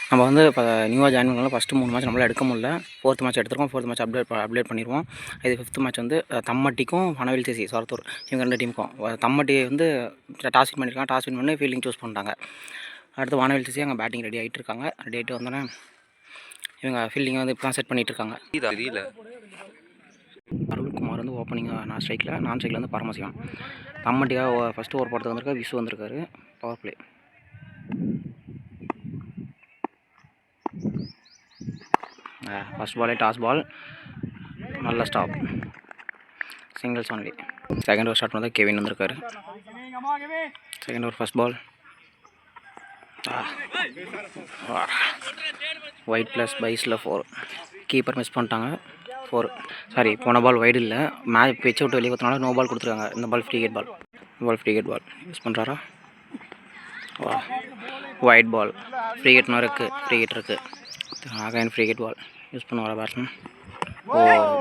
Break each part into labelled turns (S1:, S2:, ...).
S1: நம்ம வந்து இப்போ நியூவாக ஜாயின் பண்ணலாம். ஃபஸ்ட்டு 3 மேட்ச் நம்மளால் எடுக்க முடியல. 4th மேட்ச் எடுத்துருக்கோம். 4th மேட்ச் அப்டேட் பண்ணிடுவோம். இது 5th மேட்ச் வந்து தம்மட்டிக்கும் வனவில் சிசி சொரத்தூர் இவங்க 2 டீமுக்கும். தம்மட்டி வந்து டாஸ் வின் பண்ணியிருக்காங்க. டாஸ் வின் பண்ணி ஃபீல்டிங் சூஸ் பண்ணிட்டாங்க. அடுத்து வானவில் சிசி அங்கே பேட்டிங் ரெடி ஆகிட்டு இருக்காங்க. ரெடி ஆகிட்டு வந்தோன்னே இவங்க ஃபீல்டிங்கை வந்து இப்போ தான் செட் பண்ணிகிட்டு இருக்காங்க. அருள்குமார் வந்து ஓப்பனிங்காக நான் ஸ்ட்ரைக்கில் வந்து பரமசிவம். தம்மட்டியாக ஃபஸ்ட்டு ஓவர் போடுறதுக்கு வந்திருக்காரு. விசு வந்திருக்காரு. Power play. ஃபஸ்ட் பாலே டாஸ் பால், நல்ல stop, singles only. Second over start பண்ணால் கெவின் வந்திருக்காரு. Second over first ball wide plus பைஸில் 4. கீப்பர் மிஸ் பண்ணிட்டாங்க. 4 சாரி, போன பால் வைடு இல்லை, மேட்ச் பிச்சை விட்டு வெளியே கொடுத்தனால நோ பால் கொடுத்துருக்காங்க. இந்த ball free hit ball use பண்ணுறாரா? ஒயிட் பால், ஃப்ரீ ஹிட்னும் இருக்குது, ஃப்ரீ ஹிட் இருக்குது. Again free hit ball use பண்ணுவாரா பேட்ஸ்மேன்? ஓ,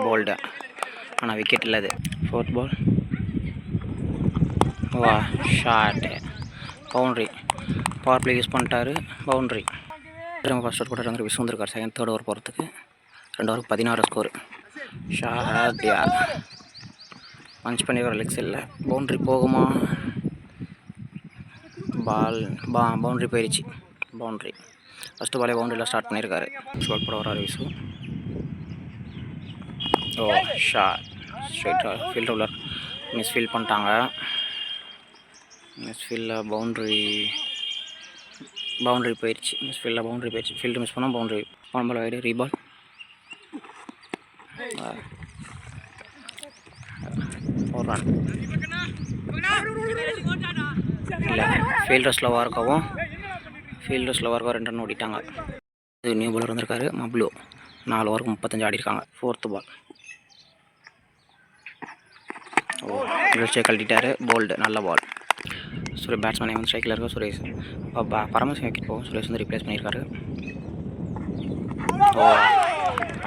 S1: போல்டு, ஆனால் விக்கெட் இல்லை அது. 4th பால், வா short, boundary. Power play use பண்ணிட்டாரு, பவுண்ட்ரி. ஃபஸ்ட் ஓவர் போட்டு வந்து விசு வந்துருக்கார். செகண்ட் தேர்ட் ஓவர் போகிறதுக்கு 2 ஓவருக்கு 16 ஸ்கோர். ஷார்ட்டியா பஞ்ச் பண்ணிடுற லெக்ஸ் இல்லை. பவுண்ட்ரி போகுமா? பவுண்ட்ரி போயிடுச்சு. பவுண்ட்ரி ஃபஸ்ட்டு பாலே பவுண்ட்ரியில் ஸ்டார்ட் பண்ணியிருக்காரு. ஷார்ட் போட வராரு விசு. ஓ ஷார்ட், ஸ்ட்ரைட்டாக ஃபீல்ட் உள்ள மிஸ்ஃபீல் பண்ணிட்டாங்க. மிஸ்ஃபீல்டில் பவுண்ட்ரி போயிடுச்சு. ஃபீல்டு மிஸ் பண்ணால் பவுண்ட்ரி. ஒன் பால் வைடு, ரீபால். ஒரு ரன் இல்லை, ஃபீல்டர் ஸ்லோவாக இருக்கவும் 2 ரன் ஓடிட்டாங்க. இது நியூ பாலர் வந்திருக்காரு மப்ளூ. 4 ஓவருக்கு 35 ஆடிருக்காங்க. 4th பால், கழட்டிட்டாரு. போல்டு, நல்ல பால். பேட்ஸ்மேன் வந்து ஸ்ட்ரைக்கில் இருக்க சுரேஷ். பரமசிவம் விக்கெட் போகும். சுரேஷ் வந்து ரீப்ளேஸ் பண்ணியிருக்காரு.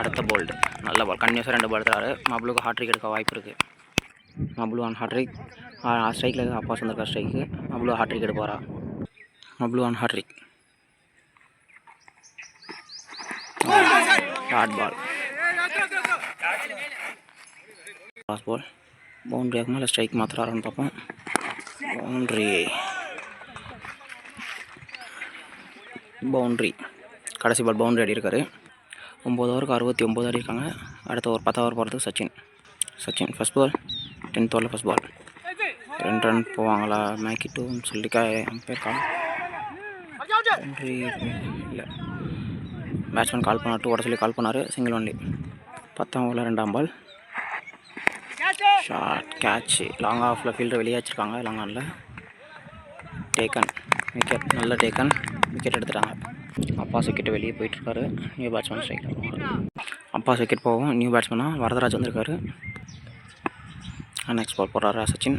S1: அடுத்த போல்டு, நல்ல பால். கன்யூஸாக 2 பால் எடுத்துறாரு. மப்ளூக்கு ஹாட்ரிக் எடுக்க வாய்ப்பு இருக்குது. மப்ளூ ஆன் ஹாட்ரிக். ஸ்ட்ரைக்கில் இருக்க அப்பாஸ் வந்திருக்கார் ஸ்ட்ரைக்கு. மப்ளூ ஹாட்ரிக் எடுப்பாரா? மப்ளூ on hattrick. Dot ball, loss ball. Boundary ஆகுமா இல்லை ஸ்ட்ரைக் மாத்திராருன்னு பார்ப்போம். பவுண்ட்ரி கடைசி பால் பவுண்ட்ரி ஆடி இருக்காரு. 9 ஓவருக்கு 69 ஆடி இருக்காங்க. அடுத்த ஒரு 10 ஓவர் போகிறது சச்சின் ஃபஸ்ட் பால். 10th ஓவரில் ஃபஸ்ட் பால். 2 ரன் போவாங்களா மேக்கிட்டுன்னு சொல்லிக்கா அம்பேர் கால். பவுண்ட்ரி இல்லை, பேட்ஸ்மேன் கால் பண்ணார். 2 ஓட சொல்லி கால் பண்ணார். Single only. 10ஆம் ஓவரில் 2ஆம் பால். Short catch. லாங் ஆஃபில் ஃபீல்டர் வெளியே வச்சுருக்காங்க. லாங் ஆனில் டேக்கன் விக்கெட். நல்ல டேக்கன், விக்கெட் எடுத்துட்டாங்க. அப்பாஸ் விக்கெட்டு வெளியே போயிட்டுருக்காரு. நியூ பேட்ஸ்மேன் ஸ்ட்ரைக்கில். அப்பாஸ் விக்கெட் போகும். நியூ பேட்ஸ்மேனாக வரதராஜ் வந்திருக்காரு. நெக்ஸ்ட் பால் போடுறாரா சச்சின்.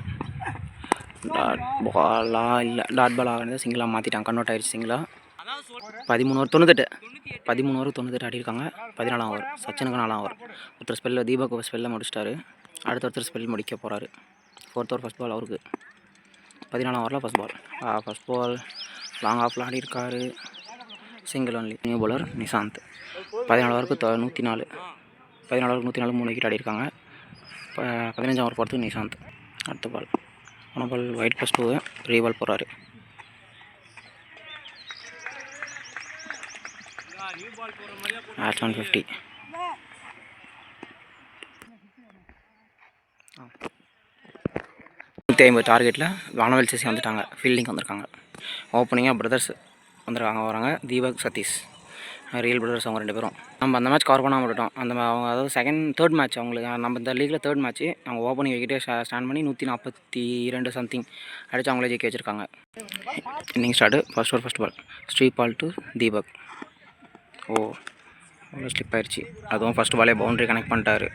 S1: டாட் பாலாக இல்லை, டாட் பால் ஆகிறது சிங்கிளாக மாற்றிட்டாங்க. கன்வெர்ட் ஆகிடுச்சு சிங்கிளாக. 13 ஓவர் 98 ஆடிருக்காங்க. 14ஆம் ஓவர் சச்சினுக்கு 4ஆம் ஓவர். ஒருத்தர் ஸ்பெல்லில் தீபக் ஸ்பெல்லில் முடிச்சிட்டாரு. ஒருத்தர் ஸ்பெல் முடிக்க போகிறாரு. 4th ஓவர் ஃபஸ்ட் பால் அவருக்கு. 14ஆம் ஓவரில் ஃபஸ்ட் பால் லாங் ஆஃபில் ஆடிருக்காரு. Single only. New bowler Nishant. 14 ஓவருக்கு 104. 14 ஓவருக்கு 104, 3 விக்கெட் ஆடிருக்காங்க. 15ஆம் ஓவர் போகிறதுக்கு நிசாந்த். அடுத்த பால் போன பால் ஒயிட் +2 ரீபால் போகிறாரு. பேட்ஸ்மேன் 50. டார்கெட்டில் வானவில் சிசி வந்துட்டாங்க. ஃபீல்டிங் வந்திருக்காங்க. ஓப்பனிங்காக பிரதர்ஸ் வராங்க. Deepak Satish real brothers. அவங்க 2 பேரும். நம்ம அந்த மேட்ச் கவர் பண்ணாமல் விட்டோம். அவங்க அதாவது தேர்ட் மேட்ச் அவங்களுக்கு. நம்ம இந்த லீக்கில் 3rd மேட்ச். அவங்க ஓப்பனிங் விக்கெட்டே ஸ்டாண்ட் பண்ணி 142 சம்திங் அடித்து அவங்களே ஜெயிக்க வச்சுருக்காங்க. Inning start. First ball straight ball to Deepak. அவ்வளோ ஸ்லிப் ஆயிடுச்சு. அதுவும் ஃபஸ்ட் பாலே பவுண்ட்ரி கனெக்ட் பண்ணிட்டாரு.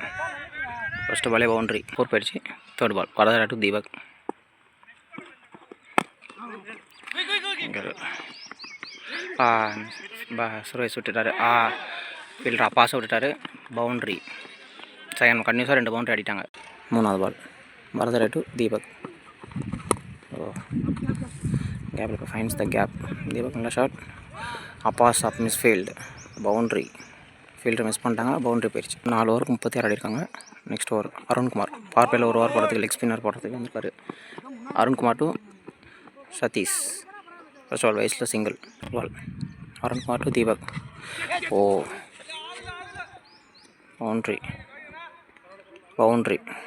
S1: ஃபஸ்ட்டு பாலே பவுண்ட்ரி 4 போயிடுச்சு. 3rd ball Varadaraj to Deepak. Suresh விட்டுட்டாரு. ஃபீல்டர் அப்பாஸை விட்டுட்டாரு. பவுண்ட்ரி. செகண்ட் கன்யூஸாக 2 பவுண்ட்ரி அடிட்டாங்க. 3வது பால் வரதரா டு தீபக். கேப்பில் ஃபைன்ஸ் த கேப். தீபக் நல்ல shot. Abbas off misfield boundary. Fielder miss பண்ணிட்டாங்க, பவுண்ட்ரி போயிடுச்சு. 4 ஓவருக்கு 36 ஆடிருக்காங்க. நெக்ஸ்ட் ஓவர் அருண்குமார் பார்ப்பேல ஒரு ஓவர் போடுறதுக்கு லெக் ஸ்பின்னர் போடுறதுக்கு வந்திருக்காரு. Arunkumar to Sathish. First ball வயசில் single ball. Arunkumar to Deepak. ஓ பவுண்ட்ரி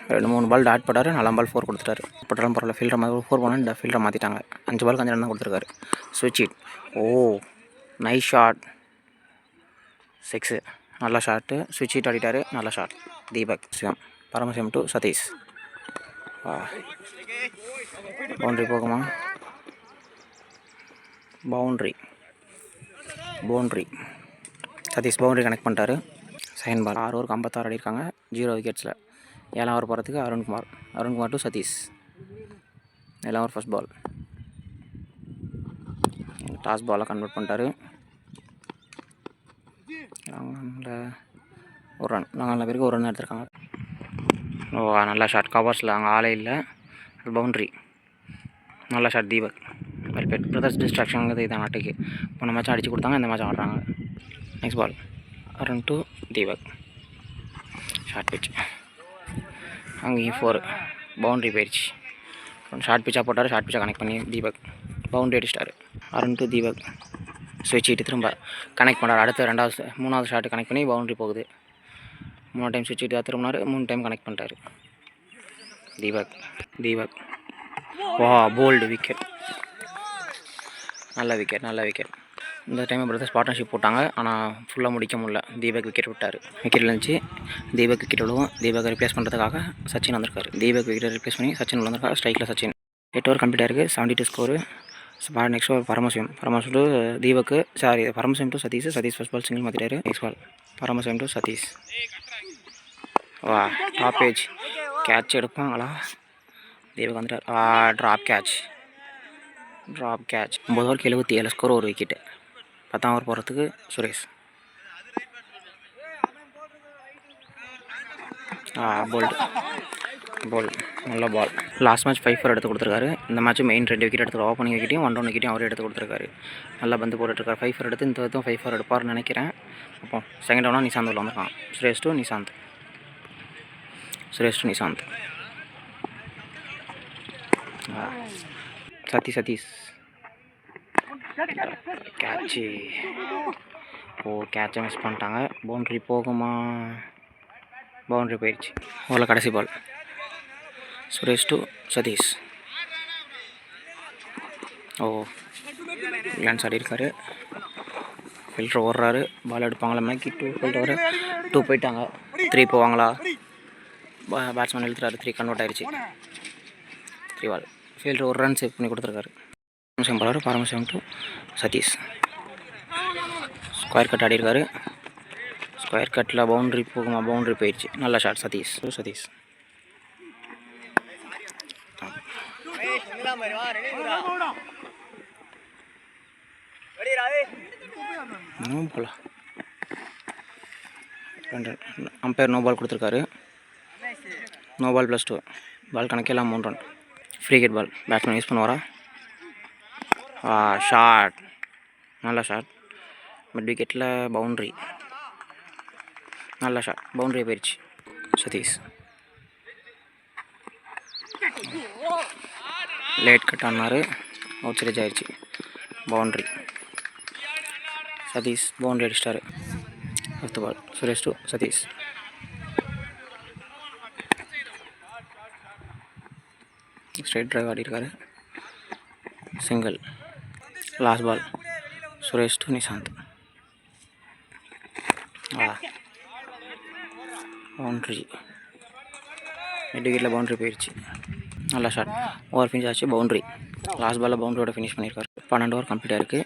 S1: 2-3 பால் டாட் போட்டார். 4 பால் 4 கொடுத்துட்டாரு. போட்டாலும் பரவாயில்ல, ஃபீல்டர் 4 போனால் இந்த ஃபீல்டரை மாற்றிட்டாங்க. 5 பால் 5 ரன் தான் கொடுத்துருக்காரு. ஸ்விட்ச் இட். O nice shot, 6. நல்ல ஷாட்டு. ஸ்விட்ச் இட் ஆடிட்டார். நல்ல shot. Deepak. Paramasivam to Satish. Boundary போகுமா? பவுண்ட்ரி சதீஷ் பவுண்ட்ரி கனெக்ட் பண்ணிட்டாரு. Second ball. 6 ஓவருக்கு 56 ஆடிருக்காங்க. 0 விக்கெட்ஸில். 7 ஓவர் போகிறதுக்கு Arunkumar to Satish. 7 over first ball. Toss பாலை கன்வெர்ட் பண்ணிட்டாரு. ஒரு ரன். 4 பேருக்கு 1 ரன் எடுத்திருக்காங்க. ஓ நல்ல ஷாட். கவர்ஸில் அங்கே ஆளே இல்லை. பவுண்ட்ரி. நல்ல ஷாட் தீபக். வெல்பெட். பிரதர்ஸ் டிஸ்ட்ராக்ஷனுங்கிறது இதான் நாட்டுக்கு. போன மேட்ச் அடித்து கொடுத்தாங்க, இந்த மேட்ச் ஆடுறாங்க. Next ball. Arun to Deepak. Short pitch. அங்கேயும் 4. பவுண்ட்ரி போயிடுச்சு. ஷார்ட் பிச்சாக போட்டார். ஷார்ட் பிச்சாக கனெக்ட் பண்ணி தீபக் பவுண்ட்ரி அடிச்சிட்டாரு. அருண் டு தீபக். ஸ்விட்ச் இட்டு திரும்ப கனெக்ட் பண்ணார். அடுத்து 3வது ஷாட்டு கனெக்ட் பண்ணி பவுண்ட்ரி போகுது. 3 டைம் ஸ்விட்ச் இட்டு திரும்பினார். 3 டைம் கனெக்ட் பண்ணிட்டார். தீபக். வா போல்டு விக்கெட். நல்ல விக்கெட். இந்த டைம் பிரதர்ஸ் பார்ட்னர்ஷிப் போட்டாங்க, ஆனால் ஃபுல்லாக முடிக்க முடியல. தீபக் விக்கெட் விட்டார். விக்கெட்டில் இருந்துச்சு. தீபக் விக்கெட் விடுவோம். தீபக் ரிப்ளேஸ் பண்ணுறதுக்காக சச்சின் வந்திருக்காரு. தீபக் விக்கெட்டை ரிப்ளேஸ் பண்ணி சச்சின் வந்திருக்காரு. ஸ்ட்ரைக்கில் சச்சின். 8 ஓவர் கம்ப்ளீட் ஆயிருக்கு. 72 score. Next over Paramasivam to தீபக்கு. Paramasivam to Sathish first ball single மாற்றிட்டாரு. Next ball Paramasivam to Sathish. வா டாப் ஏஜ். கேட்ச் எடுப்பாங்களா? தீபக் வந்துட்டார். Drop catch. 9 ஓவருக்கு 77 ஸ்கோர், 1 விக்கெட்டு. 10ஆம் ஓவர் போகிறதுக்கு சுரேஷ். போல்டு நல்ல பால். லாஸ்ட் மேட்ச் 5 எடுத்து கொடுத்துருக்காரு. இந்த மேட்ச் மெயின் 2 விக்கெட் எடுத்து ஓப்பனிங் விக்கெட்டையும் 1 விக்கெட்டையும் அவரே எடுத்து கொடுத்துருக்காரு. நல்லா பந்து போட்டுருக்காரு. 5 எடுத்து இந்த விதம் 5 எடுப்பார்னு நினைக்கிறேன். அப்போ செகண்ட் ரவுண்டாக நிசாந்த் உள்ள வந்திருக்கான். சுரேஷ் டு நிசாந்த். சதீஷ் கேட்சு. கேட்சை மிஸ் பண்ணிட்டாங்க. பவுண்ட்ரி போகுமா? பவுண்ட்ரி போயிடுச்சு. ஓவரில் கடைசி ball. Suresh to Sathish. Glance ஆடி இருக்காரு. ஃபில்டர் ஓடுறாரு. பால் எடுப்பாங்களா? மேக்கி 2 ஃபில்டர் 2 போயிட்டாங்க. 3 போவாங்களா? பேட்ஸ்மேன் எழுத்துறாரு. 3 கன்வெர்ட் ஆயிடுச்சு. 3 பால். ஃபீல்டர் ஒரு ரன் சேவ் பண்ணி கொடுத்துருக்காரு. Paramasivam to Sathish. Square cut ஆடிருக்காரு. ஸ்கொயர் கட்டில் பவுண்ட்ரி போகுமா? பவுண்ட்ரி போயிடுச்சு. நல்ல shot. Sathish. Umpire no ball கொடுத்துருக்காரு. No ball +2. பால் கணக்கெல்லாம் 3 run. Free hit ball. Batsman use பண்ணுவாரா? ஷாட். நல்ல ஷாட். மிட் விக்கெட்டில் பவுண்ட்ரி. நல்ல ஷாட். பவுண்ட்ரி போயிடுச்சு. சதீஷ். லேட் கட் ஆனார். அவுட் சைட் ஆயிடுச்சு. பவுண்ட்ரி. சதீஷ் பவுண்ட்ரி அடிச்சிட்டாரு. 5th ball. Suresh to Sathish. Straight drive ஆடிருக்காரு. Single. Last ball. Suresh to Nishant. Boundary. Mid விக்கெட்டில் பவுண்ட்ரி போயிடுச்சு. நல்ல ஷாட். ஓவர் ஃபினிஷ் ஆச்சு. பவுண்ட்ரி. லாஸ்ட் பாலில் பவுண்ட்ரியோட ஃபினிஷ் பண்ணியிருக்காரு. 12 ஓவர் கம்ப்ளீட் ஆயிருக்கு.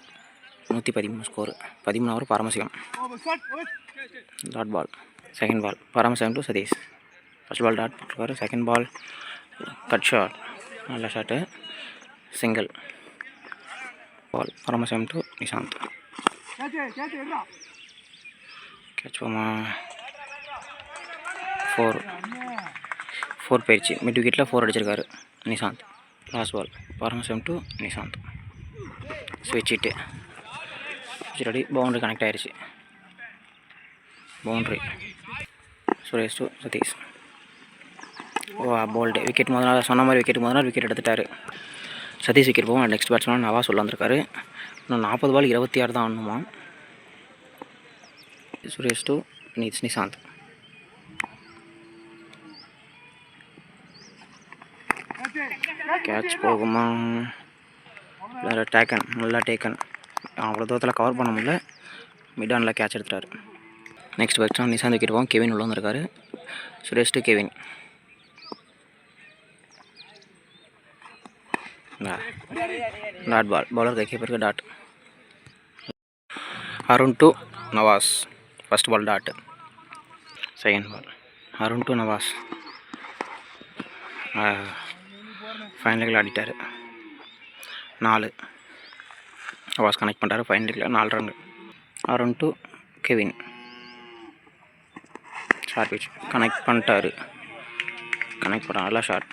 S1: 113 score. 13 over Paramasivam. Dot ball. Second ball Paramasivam to Sathish. First ball dot போட்டிருக்காரு. Second ball cut shot. நல்ல shot. Single. Ball Paramasivam to Nishant. Catch போமா? 4 போயிடுச்சு. மிட் விக்கெட்டில் 4 அடிச்சிருக்காரு Nishant. Last ball Paramasivam to Nishant. ஸ்விட்ச் இட்டு. அடி பவுண்டரி கனெக்ட் ஆயிடுச்சு. Boundary. Suresh to Satish. Bowled. Wicket முதல் சொன்ன மாதிரி விக்கெட் எடுத்துட்டார். சதீஷ் விக்கெட் போகும். நெக்ஸ்ட் பேட்ஸ்மேன் நவாஸ் உள்ள வந்திருக்காரு. இன்னும் 40 பால் 26 தான் ஆடணுமா. சுரேஷ் டு நிசாந்த். கேட்ச் போகுமா? வேறு டேக்கன். நல்லா டேக்கன். அவ்வளோ தூரத்தில் கவர் பண்ண முடியல. மிடானில் கேட்ச் எடுத்துட்டார். நெக்ஸ்ட் பேட்ஸ்மேன் நிசாந்த் விக்கெட் போகும். கெவின் உள்ள வந்திருக்காரு. Suresh to Kevin. Dot ball. Bowler கைப்பருக்கு dot. Arun to Nawaz. First ball dot. Second ball Arun to Nawaz. Fine லெக்கில் ஆடிட்டார். 4. நவாஸ் கனெக்ட் பண்ணுறாரு. ஃபைன் லெக்கில் 4 run. Arun to Kevin. Short pitch connect பண்ணிட்டாரு. கனெக்ட் பண்ண நல்லா short.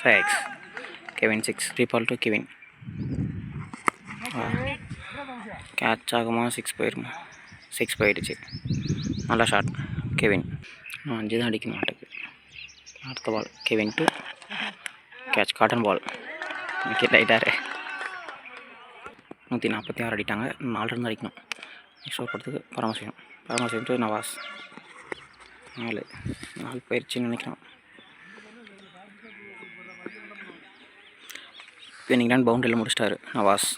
S1: 6. Kevin 6. 3 ball to Kevin. Catch ஆகுமா? 6 போயிருமா? 6 போயிடுச்சு. நல்லா ஷார்ட். கெவின் 5 தான் அடிக்க மாட்டேங்குது. அடுத்த பால் கெவின் டு கேட்ச். காட்டன் பால். விக்கெட் ஆகிட்டார். 146 அடிட்டாங்க. 4 ரன் அடிக்கணும். நெக்ஸ்ட் ஓவர் போகிறதுக்கு பரமசிவம் டு நவாஸ். 4 போயிடுச்சுன்னு நினைக்கிறோம். இப்போ இன்னைக்கு பவுண்டரியில் முடிச்சிட்டாரு நவாஸ்.